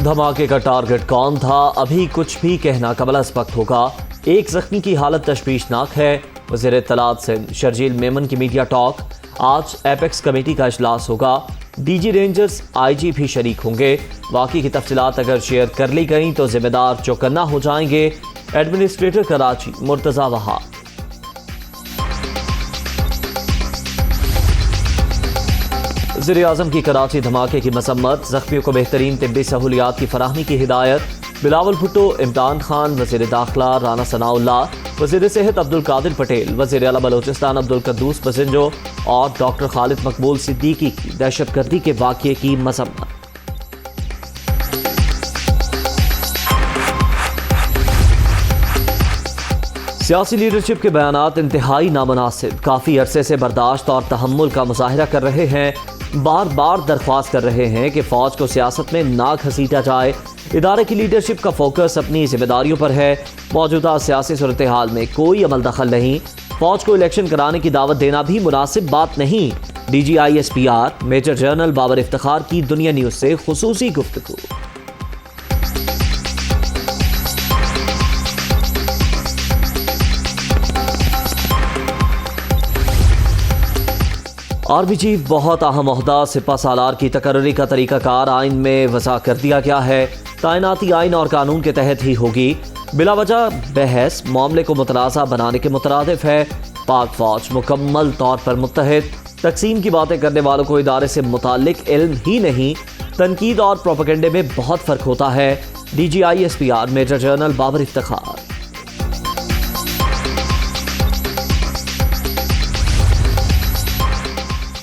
دھماکے کا ٹارگٹ کون تھا؟ ابھی کچھ بھی کہنا قابل وقت ہوگا۔ ایک زخمی کی حالت تشویشناک ہے۔ وزیر اطلاعات سندھ شرجیل میمن کی میڈیا ٹاک۔ آج ایپیکس کمیٹی کا اجلاس ہوگا۔ ڈی جی رینجرز آئی جی بھی شریک ہوں گے۔ واقعی کی تفصیلات اگر شیئر کر لی گئیں تو ذمہ دار چوکنا ہو جائیں گے۔ ایڈمنسٹریٹر کراچی مرتضی وہاب۔ وزیر اعظم کی کراچی دھماکے کی مذمت، زخمیوں کو بہترین طبی سہولیات کی فراہمی کی ہدایت۔ بلاول بھٹو، عمران خان، وزیر داخلہ رانا ثناء اللہ، وزیر صحت عبدالقادر پٹیل، وزیر اعلیٰ بلوچستان عبدالقدوس بزنجو اور ڈاکٹر خالد مقبول صدیقی کی دہشت گردی کے واقعے کی مذمت۔ سیاسی لیڈرشپ کے بیانات انتہائی نامناسب، کافی عرصے سے برداشت اور تحمل کا مظاہرہ کر رہے ہیں، بار بار درخواست کر رہے ہیں کہ فوج کو سیاست میں نہ گھسیٹا جائے۔ ادارے کی لیڈرشپ کا فوکس اپنی ذمہ داریوں پر ہے۔ موجودہ سیاسی صورتحال میں کوئی عمل دخل نہیں۔ فوج کو الیکشن کرانے کی دعوت دینا بھی مناسب بات نہیں۔ D G I S P R major general Babar Iftikhar کی دنیا نیوز سے خصوصی گفتگو۔ آرمی چیف بہت اہم عہدہ سپہ سالار کی تقرری کا طریقہ کار آئین میں وضع کر دیا گیا ہے۔ تعیناتی آئین اور قانون کے تحت ہی ہوگی۔ بلا وجہ بحث معاملے کو متنازع بنانے کے مترادف ہے۔ پاک فوج مکمل طور پر متحد۔ تقسیم کی باتیں کرنے والوں کو ادارے سے متعلق علم ہی نہیں۔ تنقید اور پروپیگنڈے میں بہت فرق ہوتا ہے۔ D G I S P R major general Babar Iftikhar.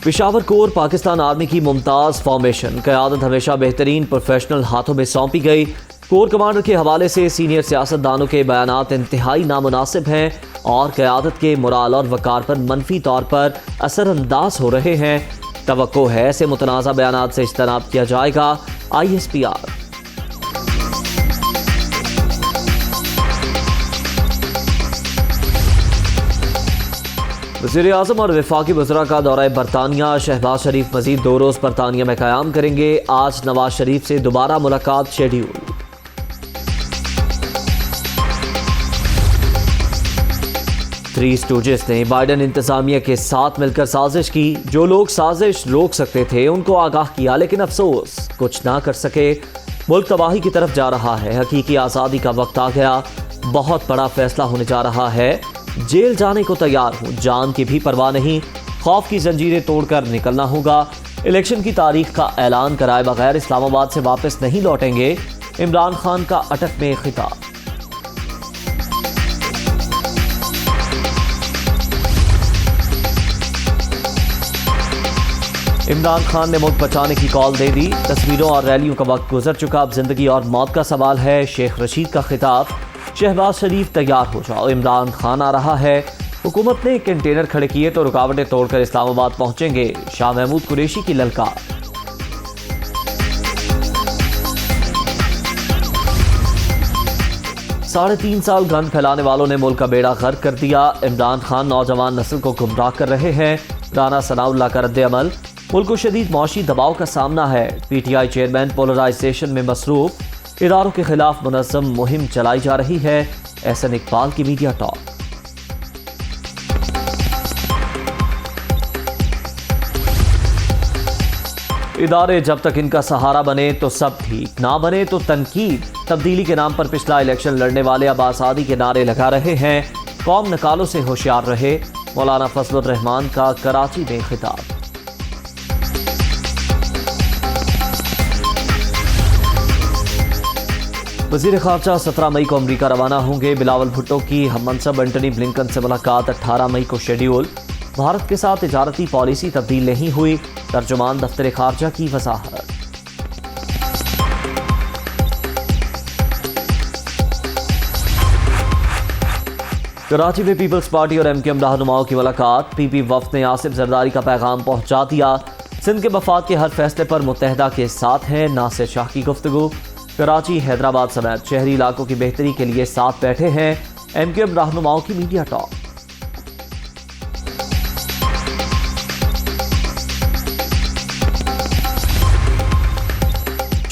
Peshawar corps Pakistan army کی ممتاز فارمیشن، قیادت ہمیشہ بہترین پروفیشنل ہاتھوں میں سونپی گئی۔ کور کمانڈر کے حوالے سے سینئر سیاستدانوں کے بیانات انتہائی نامناسب ہیں اور قیادت کے مورال اور وقار پر منفی طور پر اثر انداز ہو رہے ہیں۔ توقع ہے ایسے متنازع بیانات سے اجتناب کیا جائے گا۔ آئی ایس پی آر۔ وزیر اعظم اور وفاقی وزراء کا دورہ برطانیہ، شہباز شریف مزید 2 روز برطانیہ میں قیام کریں گے۔ آج نواز شریف سے دوبارہ ملاقات شیڈیول۔ تھری اسٹوجز نے بائیڈن انتظامیہ کے ساتھ مل کر سازش کی۔ جو لوگ سازش روک سکتے تھے ان کو آگاہ کیا، لیکن افسوس کچھ نہ کر سکے۔ ملک تباہی کی طرف جا رہا ہے۔ حقیقی آزادی کا وقت آ گیا۔ بہت بڑا فیصلہ ہونے جا رہا ہے۔ جیل جانے کو تیار ہوں، جان کی بھی پرواہ نہیں۔ خوف کی زنجیریں توڑ کر نکلنا ہوگا۔ الیکشن کی تاریخ کا اعلان کرائے بغیر اسلام آباد سے واپس نہیں لوٹیں گے۔ عمران خان کا اٹک میں خطاب۔ عمران خان نے ملک بچانے کی کال دے دی۔ تصویروں اور ریلیوں کا وقت گزر چکا، اب زندگی اور موت کا سوال ہے۔ شیخ رشید کا خطاب۔ شہباز شریف تیار ہو جاؤ، عمران خان آ رہا ہے۔ حکومت نے کنٹینر کھڑے کیے تو رکاوٹیں توڑ کر اسلام آباد پہنچیں گے، شاہ محمود قریشی کی للکار۔ ساڑھے 3 سال گند پھیلانے والوں نے ملک کا بیڑا غرق کر دیا۔ عمران خان نوجوان نسل کو گمراہ کر رہے ہیں، رانا ثناء اللہ کا رد عمل۔ ملک کو شدید معاشی دباؤ کا سامنا ہے۔ P T I chairman polarization میں مصروف۔ اداروں کے خلاف منظم مہم چلائی جا رہی ہے۔ احسن اقبال کی میڈیا ٹاک۔ ادارے جب تک ان کا سہارا بنے تو سب ٹھیک، نہ بنے تو تنقید۔ تبدیلی کے نام پر پچھلا الیکشن لڑنے والے اب آزادی کے نعرے لگا رہے ہیں۔ قوم نکالوں سے ہوشیار رہے۔ مولانا فضل الرحمان کا کراچی میں خطاب۔ وزیر خارجہ 17 مئی کو امریکہ روانہ ہوں گے۔ بلاول بھٹو کی ہم منصب انٹونی بلنکن سے ملاقات 18 مئی کو شیڈیول۔ بھارت کے ساتھ تجارتی پالیسی تبدیل نہیں ہوئی، ترجمان دفتر خارجہ کی وضاحت۔ کراچی میں پیپلز پارٹی اور MQM رہنماؤں کی ملاقات۔ پی پی وفد نے آصف زرداری کا پیغام پہنچا دیا۔ سندھ کے مفاد کے ہر فیصلے پر متحدہ کے ساتھ ہیں، ناصر شاہ کی گفتگو۔ کراچی، حیدرآباد سمیت شہری علاقوں کی بہتری کے لیے ساتھ بیٹھے ہیں، MQM رہنماؤں کی میڈیا ٹاک۔